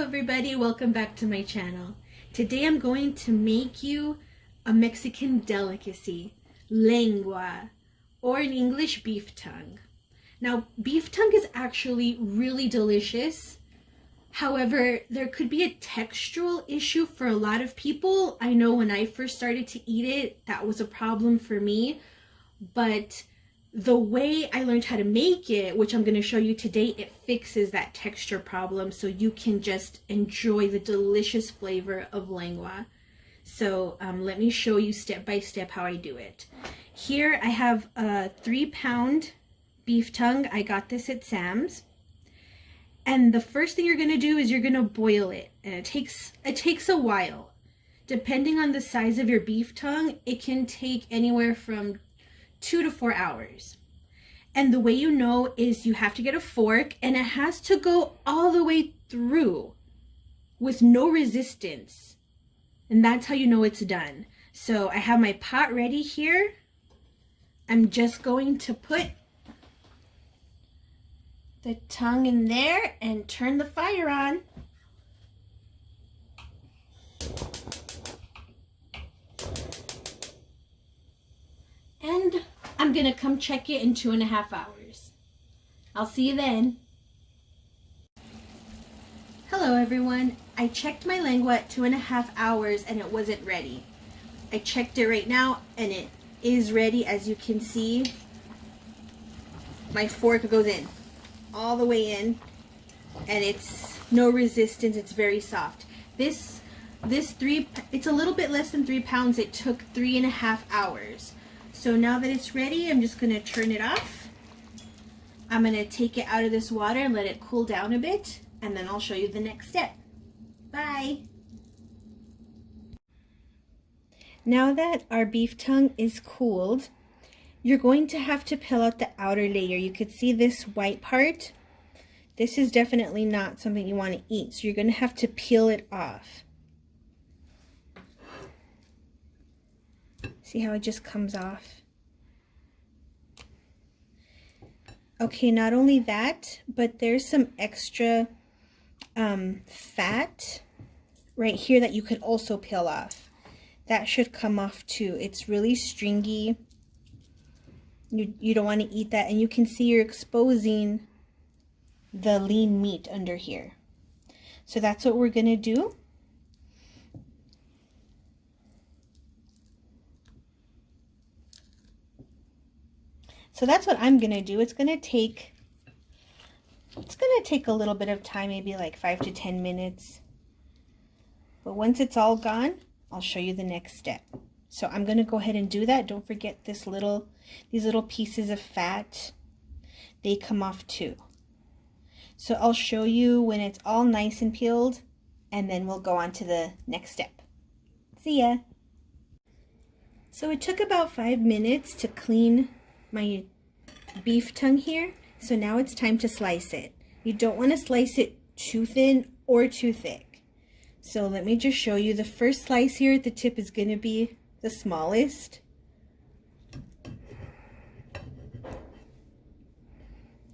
everybody, welcome back to my channel. Today I'm going to make you a Mexican delicacy, lengua, or in English, beef tongue. Now, beef tongue is actually really delicious. However, there could be a textural issue for a lot of people. I know when I first started to eat it, that was a problem for me, but the way I learned how to make it, which I'm going to show you today, it fixes that texture problem so you can just enjoy the delicious flavor of lengua. So let me show you step by step how I do it. Here I have a 3-pound beef tongue. I got this at Sam's. And the first thing you're going to do is you're going to boil it. And it takes a while. Depending on the size of your beef tongue, it can take anywhere from 2 to 4 hours. And the way you know is you have to get a fork and it has to go all the way through with no resistance. And that's how you know it's done. So I have my pot ready here. I'm just going to put the tongue in there and turn the fire on. And I'm gonna come check it in 2.5 hours. I'll see you then. Hello everyone. I checked my lengua at 2.5 hours and it wasn't ready. I checked it right now and it is ready. As you can see, my fork goes in all the way in and it's no resistance. It's very soft. It's a little bit less than 3 pounds. It took 3.5 hours. So now that it's ready, I'm just going to turn it off. I'm going to take it out of this water and let it cool down a bit, and then I'll show you the next step. Bye! Now that our beef tongue is cooled, you're going to have to peel out the outer layer. You could see this white part. This is definitely not something you want to eat, so you're going to have to peel it off. See how it just comes off? Okay, not only that, but there's some extra fat right here that you could also peel off. That should come off too. It's really stringy. You don't want to eat that, and you can see you're exposing the lean meat under here. So that's what we're gonna do. So that's what I'm gonna do. It's gonna take a little bit of time, maybe like 5 to 10 minutes. But once it's all gone, I'll show you the next step. So I'm gonna go ahead and do that. Don't forget these little pieces of fat. They come off too. So I'll show you when it's all nice and peeled, and then we'll go on to the next step. See ya. So it took about 5 minutes to clean my beef tongue here. So now it's time to slice it. You don't want to slice it too thin or too thick. So let me just show you. The first slice here at the tip is going to be the smallest.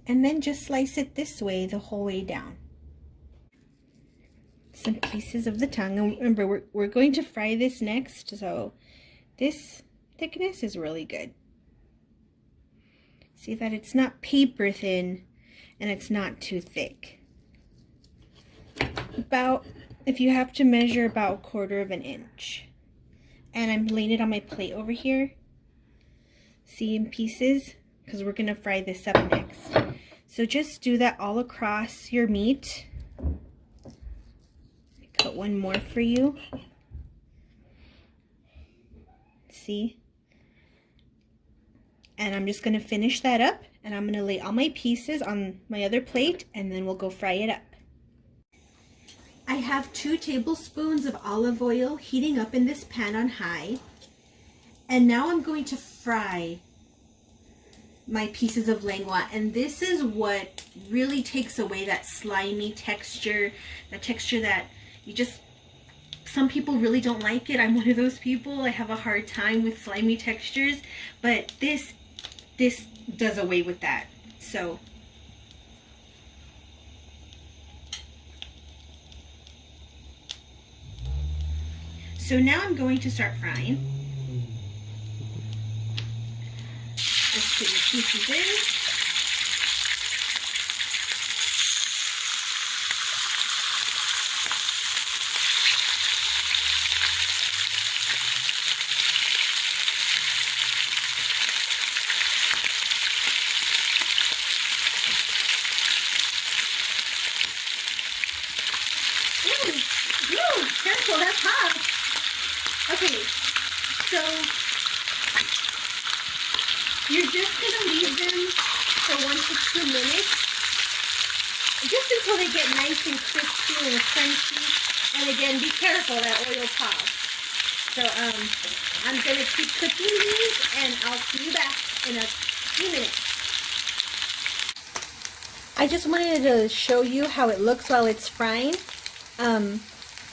And then just slice it this way the whole way down. Some pieces of the tongue. And remember, we're going to fry this next, so this thickness is really good. See that it's not paper thin and it's not too thick. If you have to measure, about 1/4 inch. And I'm laying it on my plate over here. See, in pieces, because we're going to fry this up next. So just do that all across your meat. Cut one more for you. See? And I'm just going to finish that up, and I'm going to lay all my pieces on my other plate, and then we'll go fry it up. I have 2 tablespoons of olive oil heating up in this pan on high. And now I'm going to fry my pieces of lengua, and this is what really takes away that slimy texture, the texture that some people really don't like it. I'm one of those people. I have a hard time with slimy textures, but this does away with that. So So now I'm going to start frying. Just put your pieces in. Ooh, careful, that's hot. Okay, so you're just gonna leave them for 1 to 2 minutes, just until they get nice and crispy and crunchy. And again, be careful, that oil pops. So I'm gonna keep cooking these, and I'll see you back in a few minutes. I just wanted to show you how it looks while it's frying.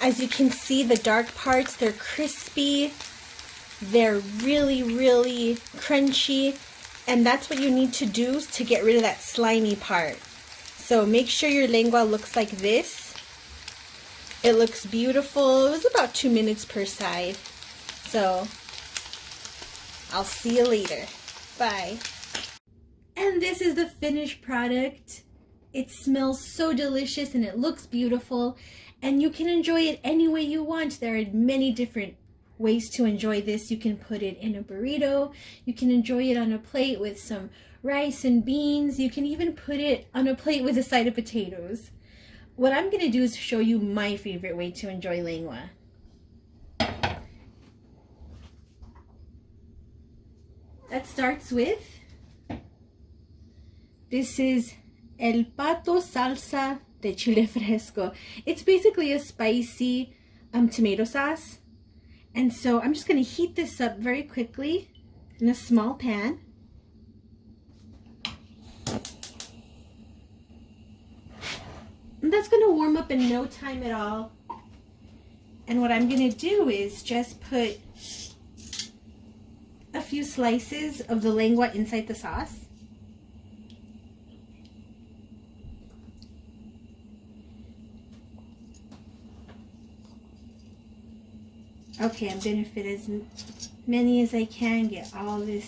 As you can see, the dark parts, they're crispy, they're really, really crunchy, and that's what you need to do to get rid of that slimy part. So make sure your lengua looks like this. It looks beautiful. It was about 2 minutes per side. So I'll see you later. Bye. And this is the finished product. It smells so delicious and it looks beautiful, and you can enjoy it any way you want. There are many different ways to enjoy this. You can put it in a burrito. You can enjoy it on a plate with some rice and beans. You can even put it on a plate with a side of potatoes. What I'm going to do is show you my favorite way to enjoy lengua. That starts with, this is el pato salsa de chile fresco. It's basically a spicy tomato sauce. And so I'm just going to heat this up very quickly in a small pan. And that's going to warm up in no time at all. And what I'm going to do is just put a few slices of the lengua inside the sauce. Okay, I'm going to fit as many as I can, get all the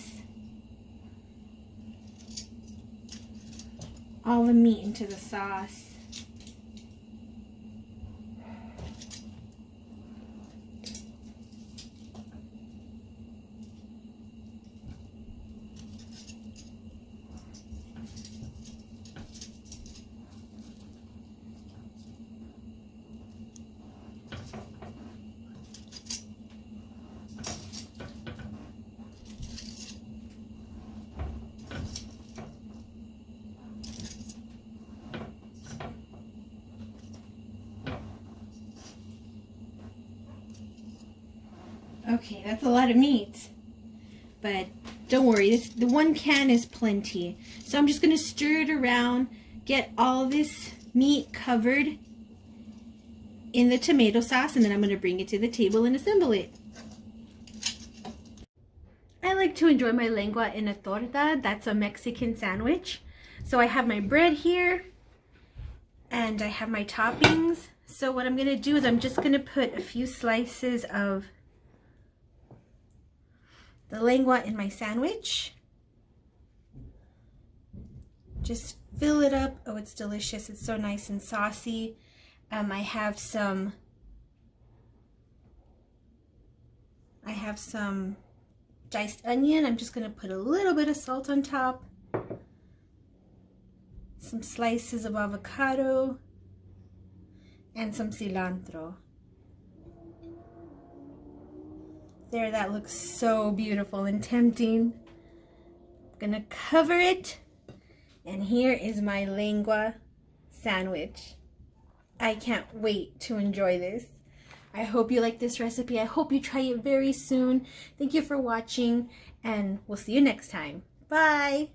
meat into the sauce. Okay, that's a lot of meat, but don't worry, the 1 can is plenty. So I'm just going to stir it around, get all this meat covered in the tomato sauce, and then I'm going to bring it to the table and assemble it. I like to enjoy my lengua in a torta. That's a Mexican sandwich. So I have my bread here, and I have my toppings. So what I'm going to do is I'm just going to put a few slices of the lengua in my sandwich. Just fill it up. Oh, it's delicious. It's so nice and saucy. I have some diced onion. I'm just going to put a little bit of salt on top. Some slices of avocado and some cilantro. There, that looks so beautiful and tempting. I'm gonna cover it, and here is my lengua sandwich. I can't wait to enjoy this. I hope you like this recipe. I hope you try it very soon. Thank you for watching, and we'll see you next time. Bye!